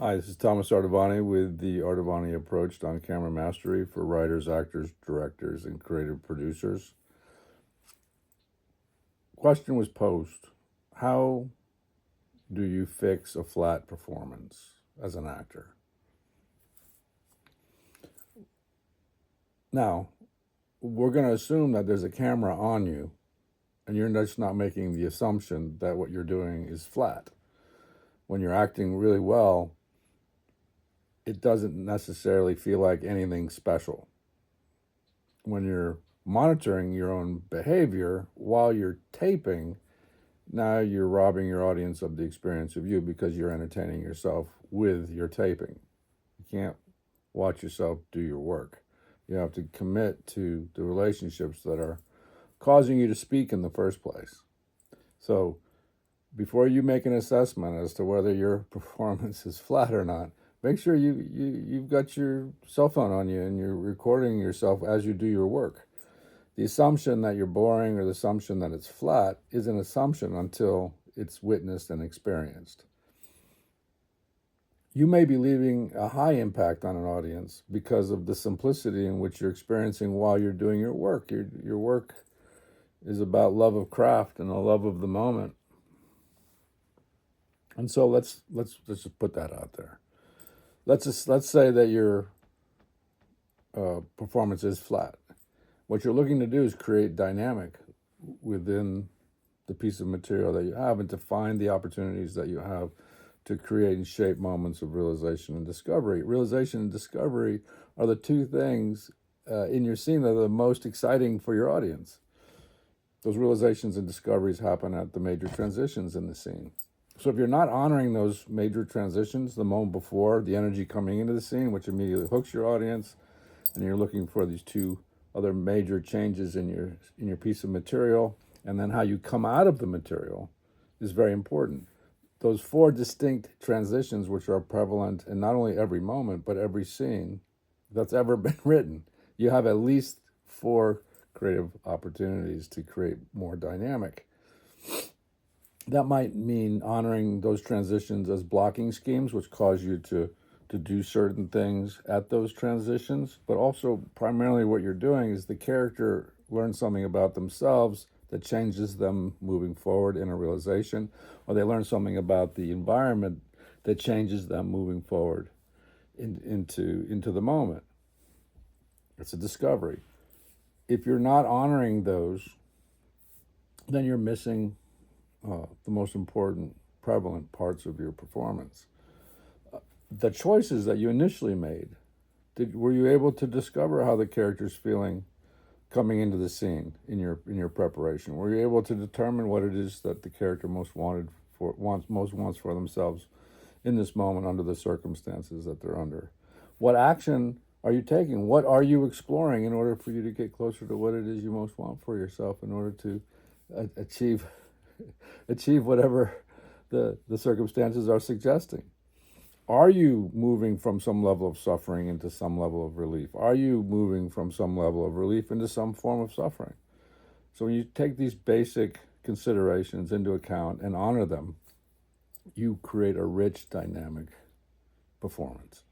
Hi, this is Thomas Ardavany with the Ardavany approach on camera mastery for writers, actors, directors, and creative producers. Question was posed: how do you fix a flat performance as an actor? Now, we're going to assume that there's a camera on you, and you're just not making the assumption that what you're doing is flat. When you're acting really well, it doesn't necessarily feel like anything special. When you're monitoring your own behavior while you're taping, now you're robbing your audience of the experience of you because you're entertaining yourself with your taping. You can't watch yourself do your work. You have to commit to the relationships that are causing you to speak in the first place. So before you make an assessment as to whether your performance is flat or not, make sure you've got your cell phone on you and you're recording yourself as you do your work. The assumption that you're boring or the assumption that it's flat is an assumption until it's witnessed and experienced. You may be leaving a high impact on an audience because of the simplicity in which you're experiencing while you're doing your work. Your work is about love of craft and the love of the moment. And so let's just put that out there. Let's say that your performance is flat. What you're looking to do is create dynamic within the piece of material that you have and to find the opportunities that you have to create and shape moments of realization and discovery. Realization and discovery are the two things in your scene that are the most exciting for your audience. Those realizations and discoveries happen at the major transitions in the scene. So if you're not honoring those major transitions the moment before, the energy coming into the scene, which immediately hooks your audience, and you're looking for these two other major changes in your piece of material, and then how you come out of the material is very important. Those four distinct transitions, which are prevalent in not only every moment, but every scene that's ever been written. You have at least four creative opportunities to create more dynamic. That might mean honoring those transitions as blocking schemes, which cause you to do certain things at those transitions, but also primarily what you're doing is the character learns something about themselves that changes them moving forward in a realization, or they learn something about the environment that changes them moving forward into the moment. It's a discovery. If you're not honoring those, then you're missing the most important, prevalent parts of your performance. The choices that you initially made, were you able to discover how the character's feeling coming into the scene in your preparation? Were you able to determine what it is that the character most wants for themselves in this moment under the circumstances that they're under? What action are you taking? What are you exploring in order for you to get closer to what it is you most want for yourself in order to achieve whatever the circumstances are suggesting? Are you moving from some level of suffering into some level of relief? Are you moving from some level of relief into some form of suffering? So when you take these basic considerations into account and honor them, you create a rich, dynamic performance.